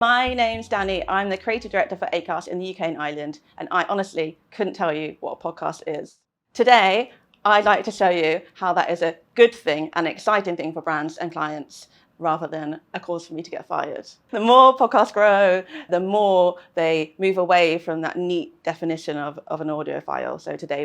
My name's Danny. I'm the creative director for Acast in the UK and Ireland, and I honestly couldn't tell you what a podcast is. Today, I'd like to show you how that is a good thing and exciting thing for brands and clients, rather than a cause for me to get fired. The more podcasts grow, the more they move away from that neat definition of an audio file. So today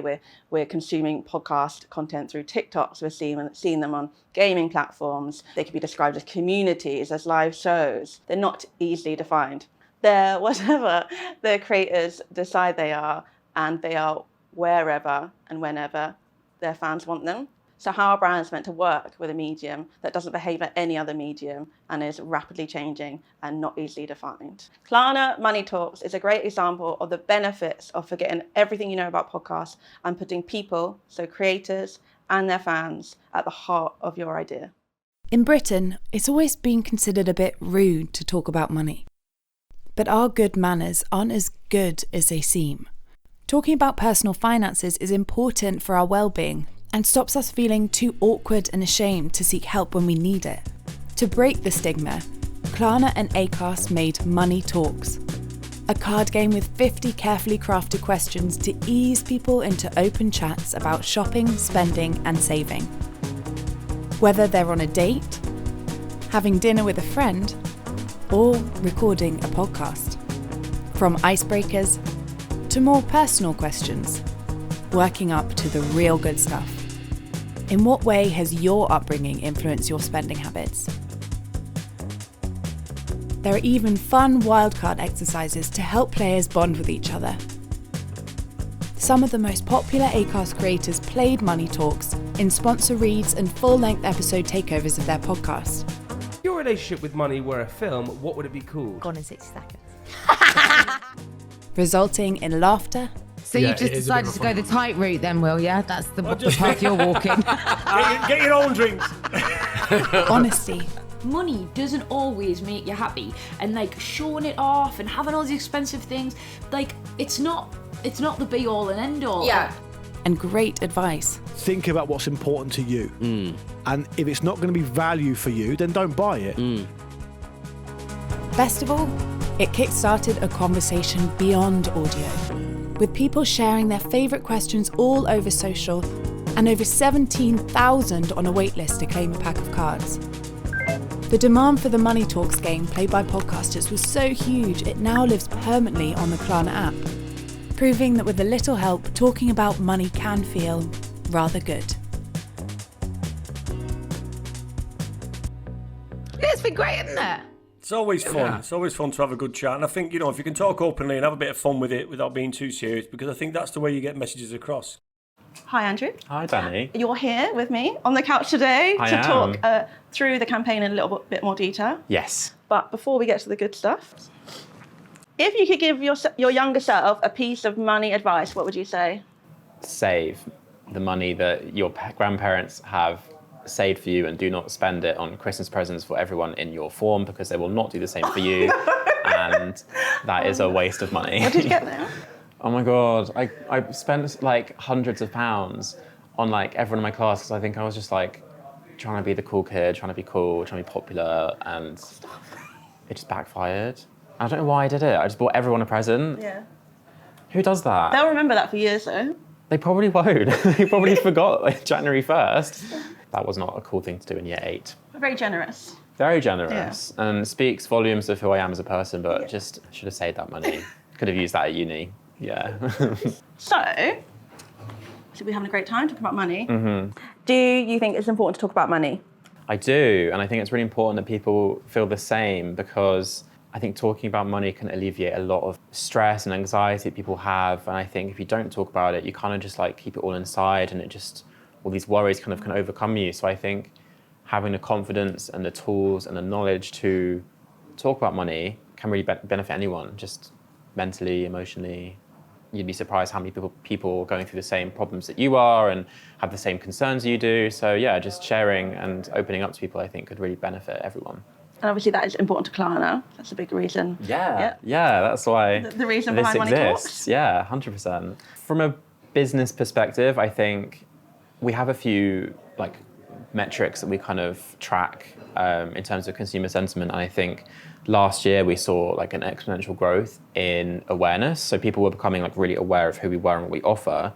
we're consuming podcast content through TikToks. We're seeing them on gaming platforms. They can be described as communities, as live shows. They're not easily defined. They're whatever the creators decide they are, and they are wherever and whenever their fans want them. So how are brands meant to work with a medium that doesn't behave like any other medium and is rapidly changing and not easily defined? Klarna Money Talks is a great example of the benefits of forgetting everything you know about podcasts and putting people, so creators and their fans, at the heart of your idea. In Britain, it's always been considered a bit rude to talk about money. But our good manners aren't as good as they seem. Talking about personal finances is important for our well-being and stops us feeling too awkward and ashamed to seek help when we need it. To break the stigma, Klarna and Acast made Money Talks, a card game with 50 carefully crafted questions to ease people into open chats about shopping, spending, and saving. Whether they're on a date, having dinner with a friend, or recording a podcast. From icebreakers to more personal questions, working up to the real good stuff. In what way has your upbringing influenced your spending habits? There are even fun wildcard exercises to help players bond with each other. Some of the most popular Acast creators played Money Talks in sponsor reads and full-length episode takeovers of their podcast. If your relationship with money were a film, what would it be called? Gone in 60 seconds. Resulting in laughter. So you just decided to go the tight route then, Will, yeah? That's the path you're walking. Get your own drinks. Honesty. Money doesn't always make you happy, and like showing it off and having all these expensive things, like it's not the be all and end all. Yeah. And great advice. Think about what's important to you. And if it's not going to be value for you, then don't buy it. Best of all, it kick-started a conversation beyond audio, with people sharing their favourite questions all over social and over 17,000 on a waitlist to claim a pack of cards. The demand for the Money Talks game played by podcasters was so huge it now lives permanently on the Klarna app, proving that with a little help, talking about money can feel rather good. It's been great, isn't it? It's always fun. Yeah. It's always fun to have a good chat. And I think, if you can talk openly and have a bit of fun with it without being too serious, because I think that's the way you get messages across. Hi, Andrew. Hi, Danny. You're here with me on the couch today to talk through the campaign in a little bit more detail. Yes. But before we get to the good stuff, if you could give your younger self a piece of money advice, what would you say? Save the money that your grandparents have saved for you, and do not spend it on Christmas presents for everyone in your form, because they will not do the same for you. And that is a waste of money. What did you get there? Oh my God, I spent like hundreds of pounds on like everyone in my class, because I think I was just like trying to be the cool kid, trying to be cool, trying to be popular, and it just backfired. I don't know why I did it. I just bought everyone a present. Yeah. Who does that? They'll remember that for years though. They probably won't. They probably forgot like January 1st. That was not a cool thing to do in year 8. Very generous. Very generous, and speaks volumes of who I am as a person, but just should have saved that money. Could have used that at uni. Yeah. So we're having a great time talking about money. Do you think it's important to talk about money? I do, and I think it's really important that people feel the same, because I think talking about money can alleviate a lot of stress and anxiety that people have. And I think if you don't talk about it, you kind of just like keep it all inside, and it just, all these worries kind of can overcome you. So I think having the confidence and the tools and the knowledge to talk about money can really benefit anyone, just mentally, emotionally. You'd be surprised how many people are going through the same problems that you are and have the same concerns you do. So yeah, just sharing and opening up to people, I think, could really benefit everyone. And obviously that is important to Klarna. That's a big reason. Yeah, that's why the reason this behind Money exists. Talks. Yeah, 100%. From a business perspective, I think we have a few like metrics that we kind of track in terms of consumer sentiment. And I think last year we saw like an exponential growth in awareness. So people were becoming like really aware of who we were and what we offer,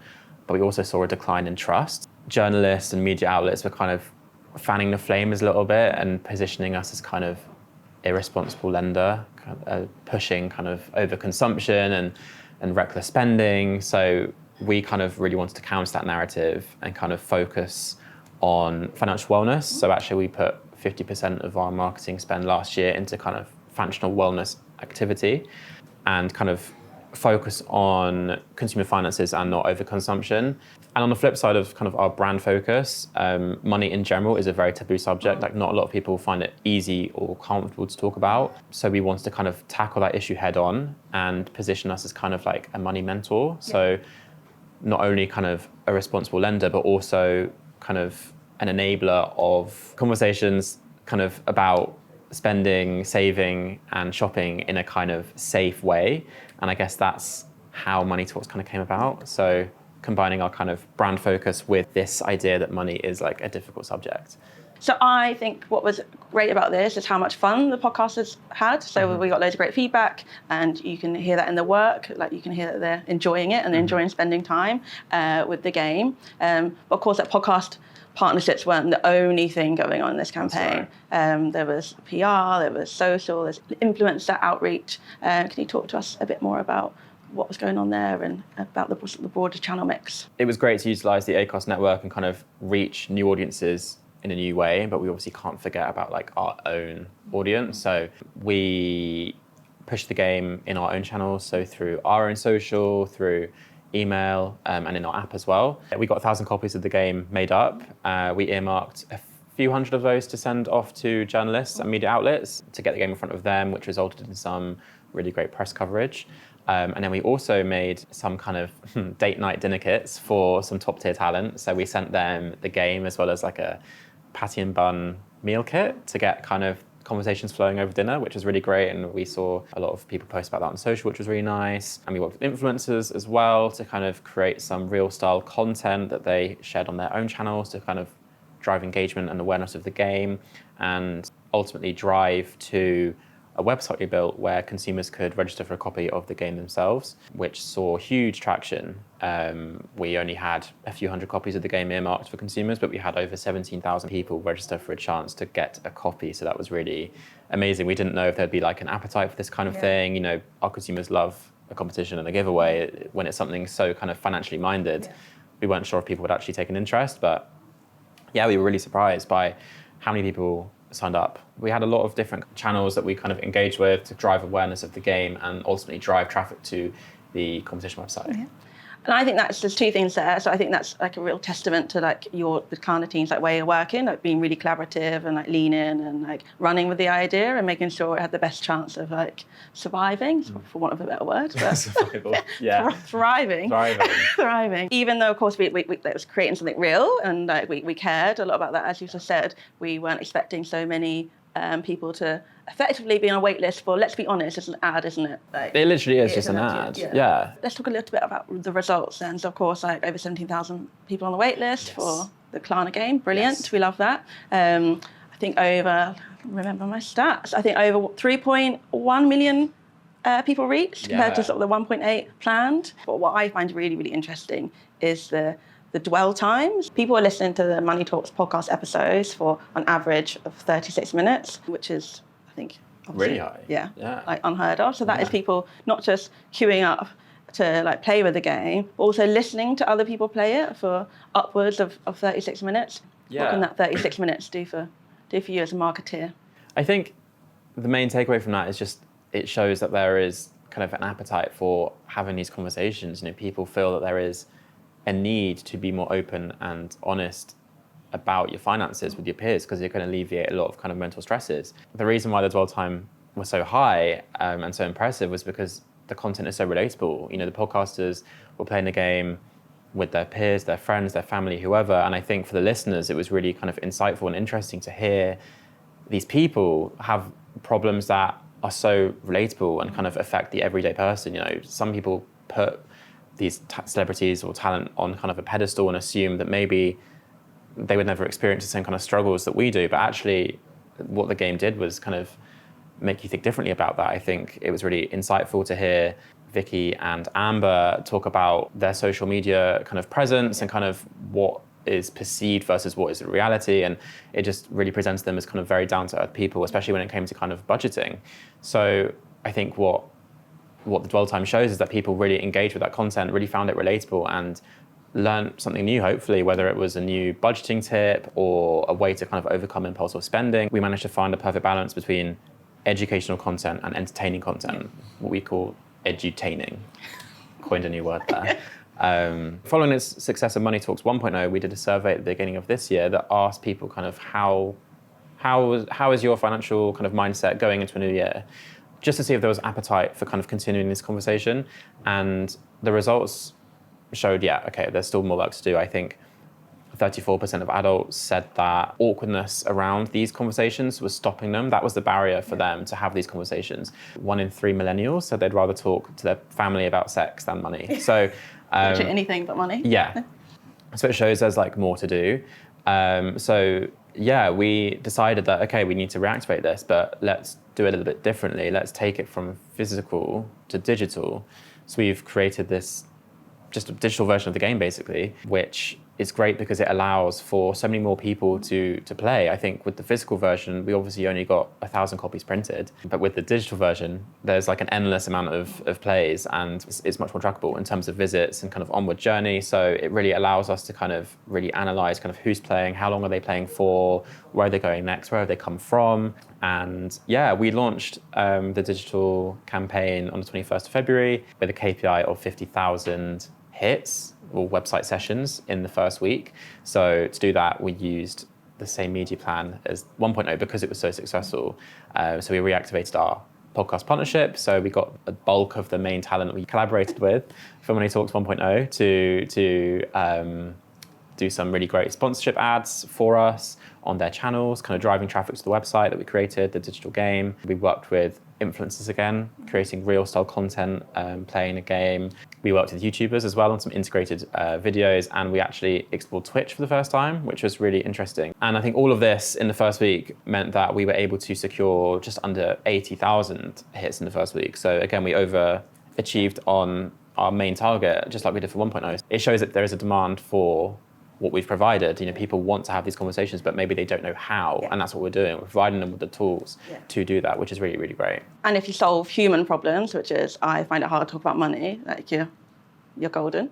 but we also saw a decline in trust. Journalists and media outlets were kind of fanning the flames a little bit and positioning us as kind of irresponsible lender, pushing kind of overconsumption and reckless spending. So we kind of really wanted to counter that narrative and kind of focus on financial wellness. So actually we put 50% of our marketing spend last year into kind of financial wellness activity and kind of focus on consumer finances and not overconsumption. And on the flip side of kind of our brand focus, money in general is a very taboo subject. Like not a lot of people find it easy or comfortable to talk about. So we wanted to kind of tackle that issue head on and position us as kind of like a money mentor. Yeah. So not only kind of a responsible lender, but also kind of an enabler of conversations kind of about spending, saving and shopping in a kind of safe way. And I guess that's how Money Talks kind of came about. So combining our kind of brand focus with this idea that money is like a difficult subject. So I think what was great about this is how much fun the podcasters had. So we got loads of great feedback, and you can hear that in the work. Like you can hear that they're enjoying it and they're enjoying spending time with the game. But of course, that podcast partnerships weren't the only thing going on in this campaign. Right. There was PR, there was social, there's influencer outreach. Can you talk to us a bit more about what was going on there and about the broader channel mix? It was great to utilise the Acast network and kind of reach new audiences in a new way, but we obviously can't forget about like our own audience. So we push the game in our own channels, so through our own social, through email, and in our app as well. We got 1,000 copies of the game made up. We earmarked a few hundred of those to send off to journalists and media outlets to get the game in front of them, which resulted in some really great press coverage. And then we also made some kind of date night dinner kits for some top tier talent. So we sent them the game as well as like a patty and bun meal kit to get kind of conversations flowing over dinner, which was really great. And we saw a lot of people post about that on social, which was really nice. And we worked with influencers as well to kind of create some real style content that they shared on their own channels to kind of drive engagement and awareness of the game and ultimately drive to a website we built where consumers could register for a copy of the game themselves, which saw huge traction. We only had a few hundred copies of the game earmarked for consumers, but we had over 17,000 people register for a chance to get a copy. So that was really amazing. We didn't know if there'd be like an appetite for this kind of thing. You know, our consumers love a competition and a giveaway when it's something so kind of financially minded. Yeah. We weren't sure if people would actually take an interest, but yeah, we were really surprised by how many people signed up. We had a lot of different channels that we kind of engaged with to drive awareness of the game and ultimately drive traffic to the competition website. Yeah. And I think there's two things there. So I think that's like a real testament to like the Klarna team's like way of working, like being really collaborative and like lean in and like running with the idea and making sure it had the best chance of like surviving, for want of a better word. But survival. Yeah. Thriving. Thriving. Even though of course we that was creating something real and like we cared a lot about that, as you just said. We weren't expecting so many people to effectively be on a wait list for, let's be honest, it's an ad, isn't it? Like, it literally is just an ad. Yeah. Let's talk a little bit about the results then. So of course, like over 17,000 people on the wait list for the Klarna game. Brilliant. Yes. We love that. I think remember my stats, I think over 3.1 million people reached compared to sort of the 1.8 planned. But what I find really, really interesting is the dwell times. People are listening to the Money Talks podcast episodes for an average of 36 minutes, which is, I think, really high. Yeah, like unheard of. So that is people not just queuing up to like play with the game, but also listening to other people play it for upwards of 36 minutes. Yeah. What can that 36 minutes do for you as a marketeer? I think the main takeaway from that is just it shows that there is kind of an appetite for having these conversations. You know, people feel that there is a need to be more open and honest about your finances with your peers because it can alleviate a lot of kind of mental stresses. The reason why the dwell time was so high and so impressive was because the content is so relatable. You know, the podcasters were playing the game with their peers, their friends, their family, whoever. And I think for the listeners, it was really kind of insightful and interesting to hear these people have problems that are so relatable and kind of affect the everyday person. You know, some people put these celebrities or talent on kind of a pedestal and assume that maybe they would never experience the same kind of struggles that we do. But actually, what the game did was kind of make you think differently about that. I think it was really insightful to hear Vicky and Amber talk about their social media kind of presence and kind of what is perceived versus what is reality, and it just really presents them as kind of very down-to-earth people, especially when it came to kind of budgeting. So I think what the dwell time shows is that people really engaged with that content, really found it relatable, and learned something new, hopefully, whether it was a new budgeting tip or a way to kind of overcome impulsive spending. We managed to find a perfect balance between educational content and entertaining content, what we call edutaining. Coined a new word there. Following the success of Money Talks 1.0, we did a survey at the beginning of this year that asked people kind of how is your financial kind of mindset going into a new year, just to see if there was appetite for kind of continuing this conversation. And the results showed, there's still more work to do. I think 34% of adults said that awkwardness around these conversations was stopping them. That was the barrier for them to have these conversations. 1 in 3 millennials said they'd rather talk to their family about sex than money. So Literally anything but money. Yeah. So it shows there's like more to do. We decided that, okay, we need to reactivate this, but let's do it a little bit differently. Let's take it from physical to digital. So we've created this, just a digital version of the game, basically, which is great because it allows for so many more people to play. I think with the physical version, we obviously only got 1,000 copies printed, but with the digital version, there's like an endless amount of plays, and it's much more trackable in terms of visits and kind of onward journey. So it really allows us to kind of really analyze kind of who's playing, how long are they playing for, where are they going next, where have they come from. And we launched the digital campaign on the 21st of February with a KPI of 50,000 hits or website sessions in the first week. So to do that, we used the same media plan as 1.0 because it was so successful. So we reactivated our podcast partnership. So we got a bulk of the main talent we collaborated with for Money Talks 1.0 to do some really great sponsorship ads for us on their channels, kind of driving traffic to the website that we created, the digital game. We worked with influencers again, creating real style content, playing a game. We worked with YouTubers as well on some integrated videos, and we actually explored Twitch for the first time, which was really interesting. And I think all of this in the first week meant that we were able to secure just under 80,000 hits in the first week. So again, we overachieved on our main target, just like we did for 1.0. It shows that there is a demand for what we've provided. You know, people want to have these conversations, but maybe they don't know how, and that's what we're doing. We're providing them with the tools to do that, which is really, really great. And if you solve human problems, which is I find it hard to talk about money, like you're golden.